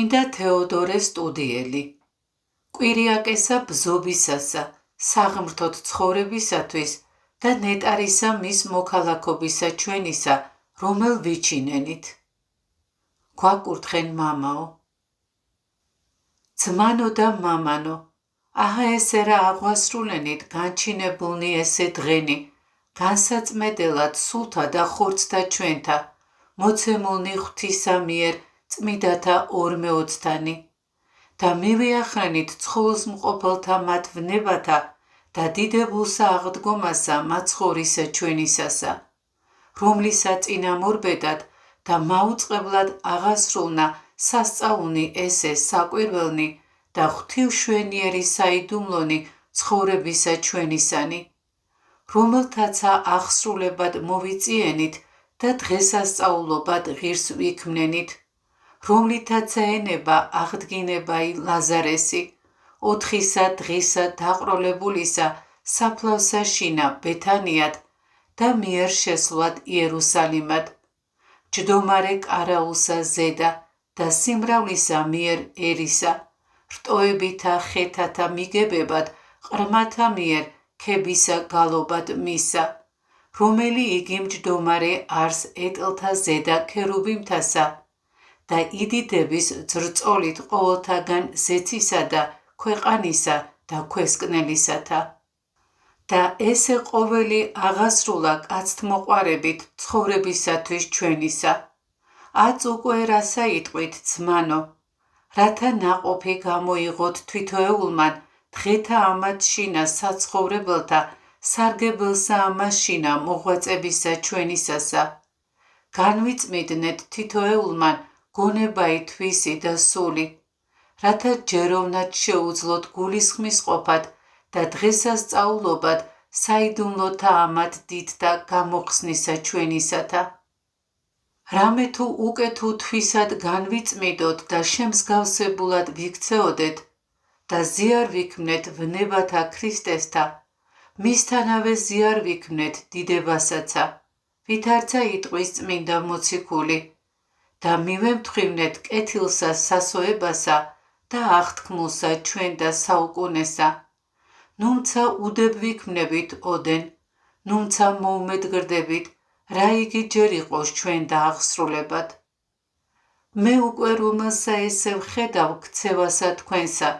წმინდა თეოდორე სტუდიელი. კვირიაკესა ბზობისასა, საღმრთოდ ცხოვრებისათვის და ნეტარისა მის მოქალაქობისა ჩვენისა, რომელ ვიჩინენით. გვაკურთხენ მამაო. ძმანო და მამანო, აჰა ესერა აღვასრულენით განჩინებულნი ესე დღენი, განსაწმედელად სულთა და ხორცთა ჩვენთა, მოცემულნი ღვთისა მიერ წმიდათა ორმეოცთანი და მივიახრენით ცხოველს მყოფელთა მათ ვნებათა და დიდებულსა აღდგომასა მაცხოვრისა ჩვენისასა, რომლისა წინამორბედად და მაუწყებლად აღასრულნა სასწაულნი ესე საკვირველნი და ღვთივშვენიერი საიდუმლონი ცხოვრებისა ჩვენისანი, რომელთაცა აღსრულებად მოვიწიენით და დღესასწაულობად ღირს ვიქმნენით, რომლითაცა ენება აღდგინებაი ლაზარესი, 4 დღისა დაყროლებულისა საფლავსა შინა ბეთანიად და მიერ შესვლად იერუსალიმად, ჯდომარე კარაულსა ზედა და სიმრავლისა მიერ ერისა, რტოებითა ხეთათა მიგებებად ყრმათა მიერ ქებისა გალობად მისა, რომელი იგი მჯდომარე არს ეტლთა ზედა ქერუბიმთასა და იდიდების ძრწოლით ყოველთაგან ზეცისა და ქვეყანისა და ქვესკნელისათა. და ესე ყოველი აღასრულა კაცთმოყვარებით ცხოვრებისათვის ჩვენისა. აწ უკვე რასა იტყვით ძმანო, რათა ნაყოფი გამოიღოთ თვითოეულმან დღეთა ამათ შინა საცხოვრებელთა სარგებელსა ამას შინა მოღვაწებისა ჩვენისასა. განვიწმიდნეთ თითოეულმან გონებაი თვისი და სული, რათა ჯეროვნად შეუძლოთ გულისხმის ყოფად და დღესასწაულობად საიდუმლოთა ამათ დიდთა გამოხსნისა ჩვენისათა. რამე თუ უკეთუ თვისად განვიწმიდოთ და შემსგავსებულად ვიქცეოდეთ და ზიარ ვიქმნეთ ვნებათა ქრისტესთა, მისთანავე ზიარ ვიქმნეთ დიდებასაცა, ვითარცა იტყვის წმინდა მოციქული და მივემთხოვნეთ კეთილსა სასოებასა და აღთქმულსა ჩვენ და საუკუნესა, ნუმცა უდებ ვიქმნებით ოდენ, ნუმცა მოუმედგრდებით, რა იგი ჯერ იყოს ჩვენ და აღსრულებად. მე უკვე რომელსა ესე ვხედავ ქცევასა თქვენსა,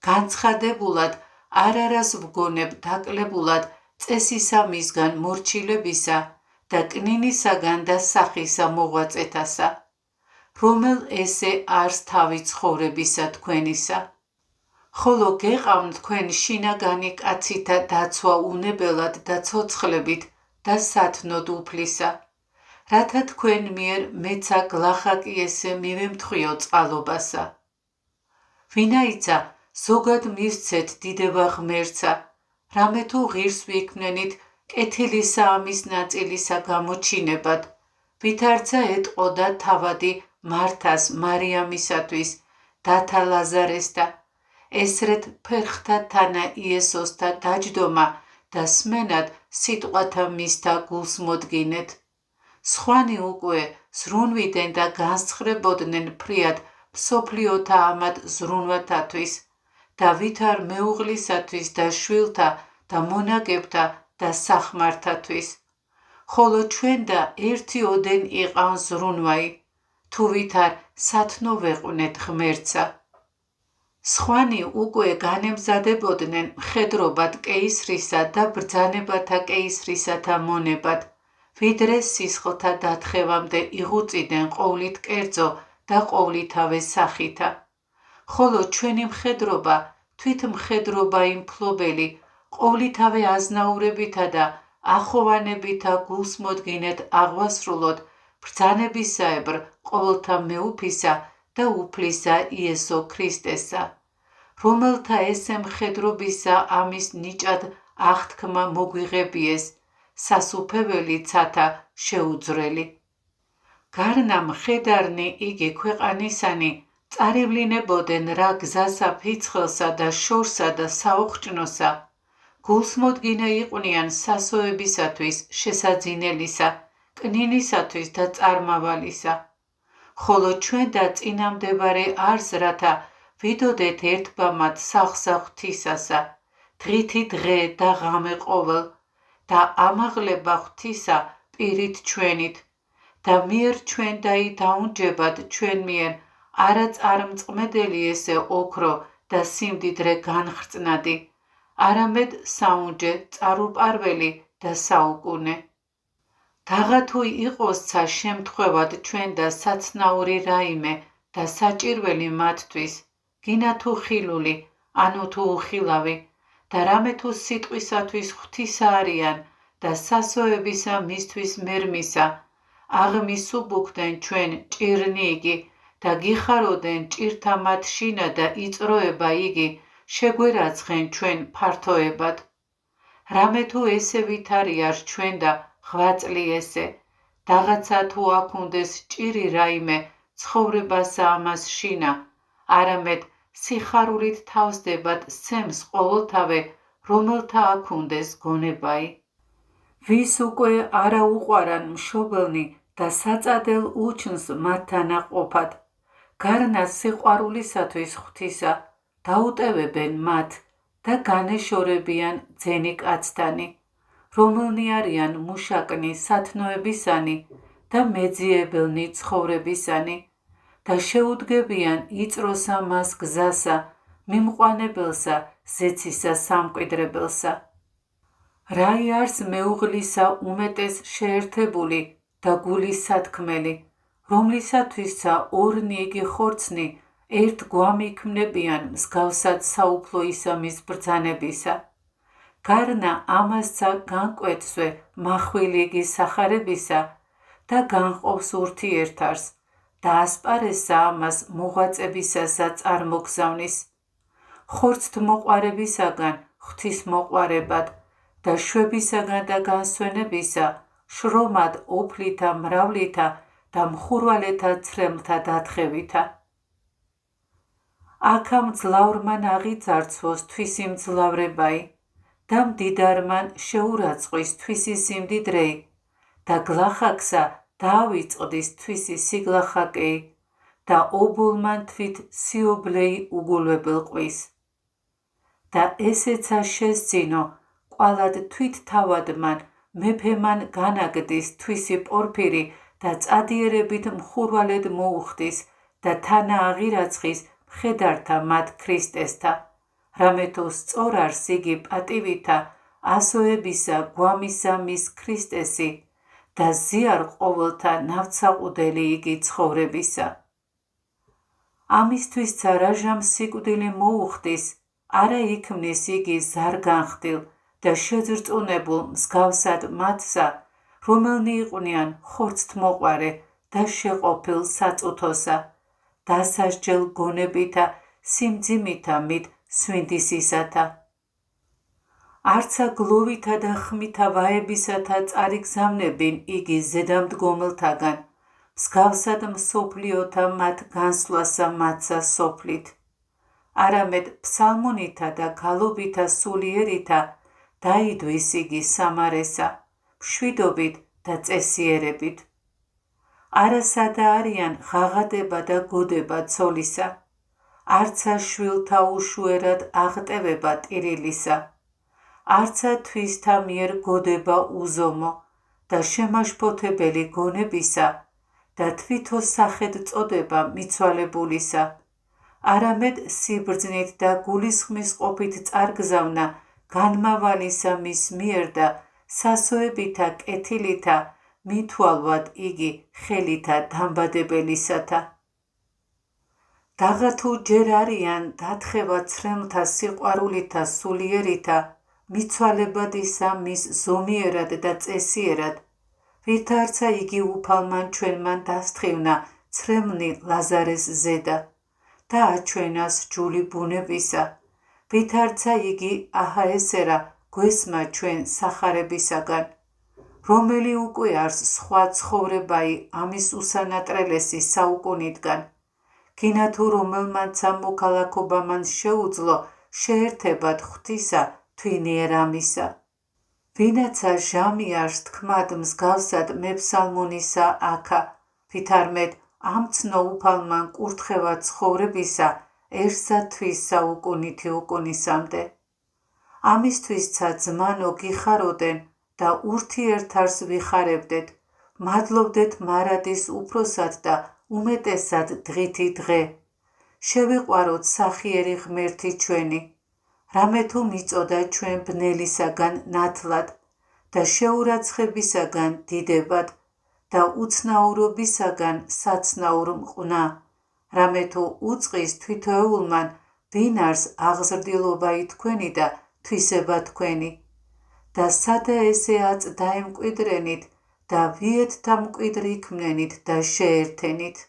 განცხადებულად არარას ვგონებ დაკლებულად წესისა მისგან მორჩილებისა და კნინისაგან და სახისა მოღვაწეთასა, რომელ ესე არს თავი ცხოვრებისა თქვენისა. ხოლო გეყავთ თქვენ შინაგანი კაცითა დაცვა უნებელად და ცოცხლებით და სათნოდ უფლისა, რათა თქვენ მიერ მეცა გლახაკი ესე მივემთხვიო წყალობასა. ვინაიცა ზოგად მივცეთ დიდება ღმერთსა, რამე თუ ღირს ვიქმნენით კეთილისა ამის ნაწილისა გამოჩინებად, ვითარცა ეტყოდა თავადი მართას მარიამისათვის, დათა ლაზარესთა, ესრეთ ფერხთა თანა იესოსთა დაჯდომა და სმენად სიტყვათა მისთა გულს მოდგინეთ. სხვანი უკვე ზრუნვიდნენ და განსცხრებოდნენ ფრიად მსოფლიოთა ამად ზრუნვათათვის და ვითარ მეუღლისათვის და შვილთა და მონაგებთა და სახმართათვის, ხოლო ჩვენ და ერთი ოდენ იყავ ზრუნვაი, თუ ვითარ სათნო ვეყვნეთ ღმერთსა. სხვანი უკვე განემზადებოდნენ მხედრობად კეისრისა და ბრძანებათა კეისრისათა მონებად, ვიდრე სისხლთა დათხევამდე იღუწიდნენ ყოვლით კერძო და ყოვლითავე სახითა. ხოლო ჩვენი მხედრობა თვით მხედრობაი მფლობელი, ყოვლითავე აზნაურებითა და ახოვანებითა გულს მოდგინეთ აღვასრულოთ ბრძანებისაებრ ყოველთა მეუფისა და უფლისა იესო ქრისტესა, რომელთა ესე მხედრობისა ამის ნიჭად აღთქმა მოგვიღებიეს, სასუფეველი ცათა შეუძრელი. გარნა მხედარნი იგი ქვეყანისანი წარივლინებოდენ რა გზასა ფიცხელსა და შორსა და საოხჭნოსა, გულს მოდგინე იყვნენ სასოებისათვის შესაძინელისა, კნინისათვის და წარმავალისა, ხოლო ჩვენ და წინამდებარე არს რათა ვიდოდეთ ერთბამად სახლსა ღვთისასა, დღითი დღე და ღამე ყოველ და ამაღლება ღვთისა პირით ჩვენით და მიერ ჩვენ დაუნჯებად ჩვენ მიერ არა წარმწყმედელი ესე ოქრო და სიმდიდრე განხრწნადი, არამედ საუნჯე წარუპარველი და საუკუნე. დაღა თუ იყოსცა შემთხვევად ჩვენ და საცნაური რაიმე და საჭირველი მათთვის, გინა თუ ხილული, ანუ თუ უხილავი, და რამე თუ სიტყვისათვის ღვთისა არიან და სასოებისა მისთვის მერმისა, აღმისუბუქდნენ ჩვენ ჭირნიგი და გიხაროდენ ჭირთა მათ შინა და იწროება იგი, შეგვერაცხენ ჩვენ ფართოებად. რამე თუ ესე ვითარიარს ჩვენ და ღვაწლი ესე, დაღაცა თუ აქუნდეს ჭირი რაიმე ცხოვრებასა ამას შინა, არამედ სიხარულით თავსდებად სცემს ყოველთავე, რომელთა აქუნდეს გონებაი. ვის უკვე არა უყვარან მშობელნი და საწადელ უჩნს მათთან აყოფად, გარნას სიყვარულისათვის ღვთისა, დაუტევებენ მათ და განეშორებიან ძენი კაცთანი, რომელნი არიან მუშაკნი სათნოებისანი და მეძიებელნი ცხოვრებისანი და შეუდგებიან იწროსა მას გზასა, მიმყვანებელსა ზეცისა სამკვიდრებელსა. რაი არს მეუღლისა უმეტეს შეერთებული და გულის სათქმელი, რომლისათვისცა ორნი იგი ხორცნი ერთ გვამიქმნებიან მსგავსად საუფლო ისამის ბრძანებისა. გარნა ამასცა განკვეთსვე მახვილი იგი სახარებისა და განყობს ურთიერთარს და ასპარესა ამას მოღვაწებისასა წარმოგზავნის, ხორცთმოყვარებისაგან ღვთისმოყვარებად და შვებისაგან და განსვენებისა, შრომად ოფლითა მრავლითა და მხურვალეთა ცრემლთა დათხევითა. აქა მძლავრმან აღიძარცვოს თვისი მძლავრებაი და მდიდარმან შეურაცხვის თვისი სიმდიდრეი და გლახაკსა დაავიწყდის თვისი სიგლახაკეი და ობოლმან თვით სიობლეი უგულებელყვის. და ესეცა შესძინო, ყვალად თვით თავადმან მეფემან განაგდის თვისი პორფირი და წადიერებით მხურვალედ მოუხდის და თანა აღირაცხის მხედართა მათ ქრისტესთა, რამე თუ სწორ არს იგი პატივითა ასოებისა გვამისა მის ქრისტესი და ზიარ ყოველთა ნავცაყუდელი იგი ცხოვრებისა. ამისთვისცა რაჟამ სიკვდილი მოუხდის, არა იქმნის იგი ზარგანხდილ და შეძრწუნებულ მსგავსად მათსა, რომელნი იყვნენ ხორცთმოყვარე და შეყოფილ საწუთოსა, დასასჯელ გონებითა სიმძიმითა მით სვინდისისათა. არცა გლოვითა და ხმითა ვაებისათა წარიგზავნებინ იგი ზედამდგომელთაგან, მსგავსად მსოფლიოთა მათ განსვლასა მათსა სოფლით, არამედ ფსალმონითა და გალობითა სულიერითა დაიდვის იგი სამარესა, მშვიდობით და წესიერებით. არასადა არიან ღაღადება და გოდება ცოლისა, არცა შვილთა უშუერად აღტევება ტირილისა, არცა თვისთა მიერ გოდება უზომო და შემაშფოთებელი გონებისა და თვითო სახედ წოდება მიცვალებულისა, არამედ სიბრძნით და გულისხმის ყოფით წარგზავნა განმავალისა მის მიერ და სასოებითა კეთილითა მითვალვად იგი ხელითა დამბადებელისათა. დაღა თუ ჯერ არიან დათხევა ცრემლთა სიყვარულითა სულიერითა, მიცვალებადისა მის ზომიერად და წესიერად, ვითარცა იგი უფალმან ჩვენმან დასთხივნა ცრემლნი ლაზარეს ზედა და აჩვენას ჯული ბუნებისა, ვითარცა იგი აჰაესერა გვესმა ჩვენ სახარებისაგან, რომელი უკვე არს სხვა ცხოვრებაი ამის უსანატრელესი საუკუნიდან, გინა თუ რომელმანცა მოქალაქობამან შეუძლო შეერთებად ღვთისა თვინიერ ამისა. ვინაცა ჟამი არს თქმად მსგავსად მეფსალმონისა აქა, ვითარმედ ამ ცნო უფალმა კურთხევა ცხოვრებისა ერთსა თვის საუკუნითი უკუნისამდე. ამისთვისცა ძმანო გიხაროდენ და ურთიერთარს ვიხარებდეთ, მადლობდეთ მარადის უფროსად და უმეტესად დღითი დღე. შევიყვაროთ სახიერი ღმერთი ჩვენი, რამე თუ მიწოდა ჩვენ ბნელისაგან ნათლად და შეურაცხებისაგან დიდებად და უცნაურობისაგან საცნაურ მყნა, რამე თუ უწყის თვითოეულმან ვინარს აღზრდილობა ითქვენი და თვისება თქვენი და სადა ესე აწ დაემკვიდრენით და ვიეთთა მკვიდრი იქმნენით და შეერთენით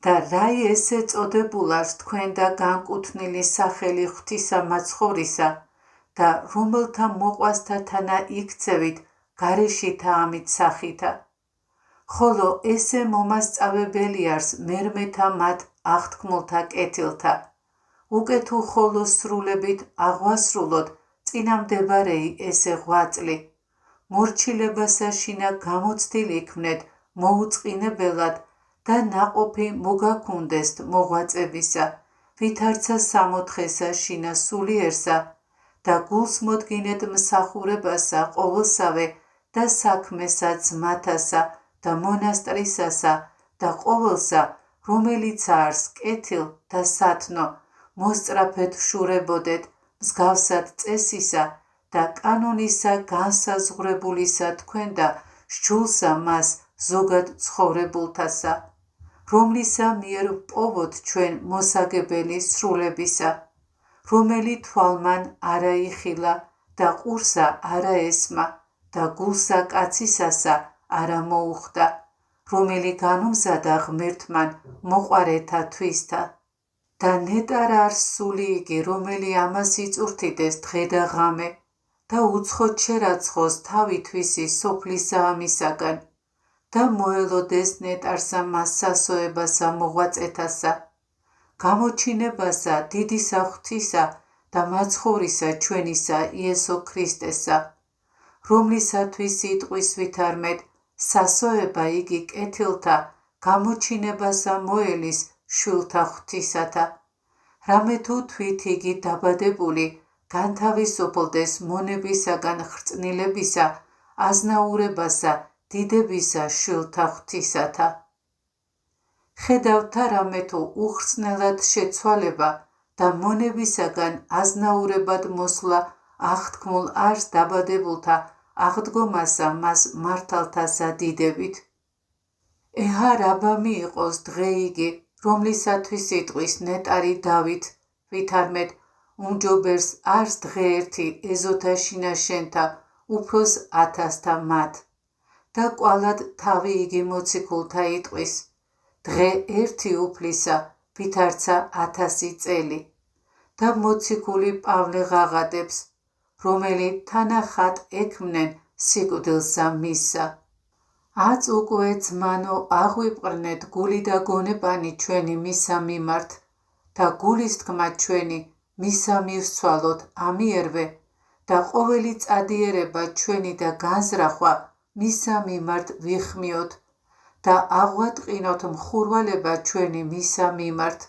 და რაი ესე წოდებულარს თქვენ და განკუთვნილი სახელი ღვთისა მაცხოვრისა და რომელთა მოყვასთა თანა იქცევით გარეშითა ამით სახითა. ხოლო ესე მომასწავებელიარს მერმეთა მათ აღთქმულთა კეთილთა, უკეთუ ხოლო სრულებით აღვასრულოთ წინამდებარეი ესე ღვაწლი, მორჩილებასა შინა გამოცდილი იქმნეთ მოუწყინებელად და ნაყოფი მოგაქუნდესთ მოღვაწებისა, ვითარცა სამოთხესა შინა სულიერსა და გულს მოდგინეთ მსახურებასა ყოველსავე და საქმესა ძმათასა და მონასტრისასა და ყოველსა, რომელიც არს კეთილ და სათნო, მოსწრაფედ შურებოდეთ მსგავსად წესისა და კანონისა განსაზღვრებულისა თქვენ და სჯულსა მას ზოგად ცხოვრებულთასა, რომლისა მიერ პოვოთ ჩვენ მოსაგებელი სრულებისა, რომელი თვალმან არა იხილა და ყურსა არა ესმა და გულსა კაცისასა არა მოუხდა, რომელი განუმზადა ღმერთმან მოყვარეთა თვისთა. და ნეტარ არს სული იგი, რომელი ამას იწურთიდეს დღე და ღამე და უცხოდ შერაცხოს თავი თვისი სოფლისა ამისაგან და მოელოდეს ნეტარსა მას სასოებასა მოღვაწეთასა, გამოჩინებასა დიდისა ღვთისა და მაცხოვრისა ჩვენისა იესო ქრისტესა, რომლისათვის იტყვის ვითარმეთ სასოება იგი კეთილთა გამოჩინებასა მოელის შვილთა ღვთისათა, რამე თუ თვით იგი დაბადებული განთავისუფლდეს მონებისაგან ხრწნილებისა აზნაურებასა დიდებისა შვილთა ღვთისათა. ხედავთ რამე თუ უხრწნელად შეცვალება და მონებისაგან აზნაურებად მოსვლა აღთქმულ არს დაბადებულთა აღდგომასა მას მართალთასა დიდებით. ეჰა რაბა მიიყოს დღე იგი, რომლისათვის იტყვის ნეტარი დავით, ვითარმეთ უმჯობერს არს დღე ერთი ეზოთა შინა შენთა უფროს 1000-თა მათ და კვალად თავი იგი მოციქულთა იტყვის, დღე ერთი უფლისა ვითარცა 1000 წელი და მოციქული პავლე ღაღადებს, რომელი თანახატ ექმნენ სიკვდილსა მისსა. აწ უკვე ძმანო აღვიბრნეთ გული და გონებანი ჩვენი მისა მიმართ და გულის თქმა ჩვენი მისა მივსცვალოთ ამიერვე და ყოველი წადიერება ჩვენი და განზრახვა მისა მიმართ ვიხმიოთ და აღვატყინოთ მხურვალება ჩვენი მისა მიმართ,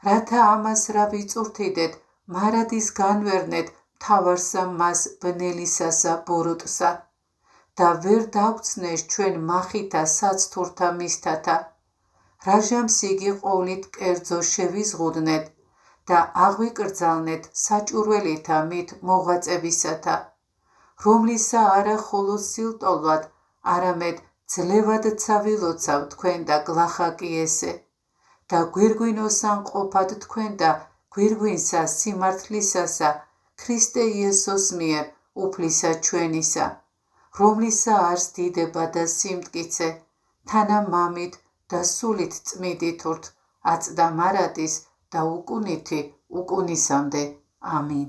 რათა ამას რა ვიწურთიდეთ მარადის განვერნეთ მთავარსა მას ბნელისასა ბოროტსა და ვერ დავცნეს ჩვენ მახითა საცთურთა მისთათა, რაჟამს იგი ყოვლით კერძო შევიზღუდნეთ და აღვიკრძალნეთ საჭურველითა მით მოღვაწებისათა, რომლისა არა ხოლო სილტოლვად, არამედ ძლევადცა ვილოცავ თქვენ და გლახაკი ესე და გვირგვინოსან ყოფად თქვენ და გვირგვინსა სიმართლისასა ქრისტე იესოს მიერ უფლისა ჩვენისა, რომლისა არს დიდება და სიმტკიცე, თანა მამით და სულით წმიდითურთ აწ და მარადის და უკუნითი უკუნისამდე. ამინ.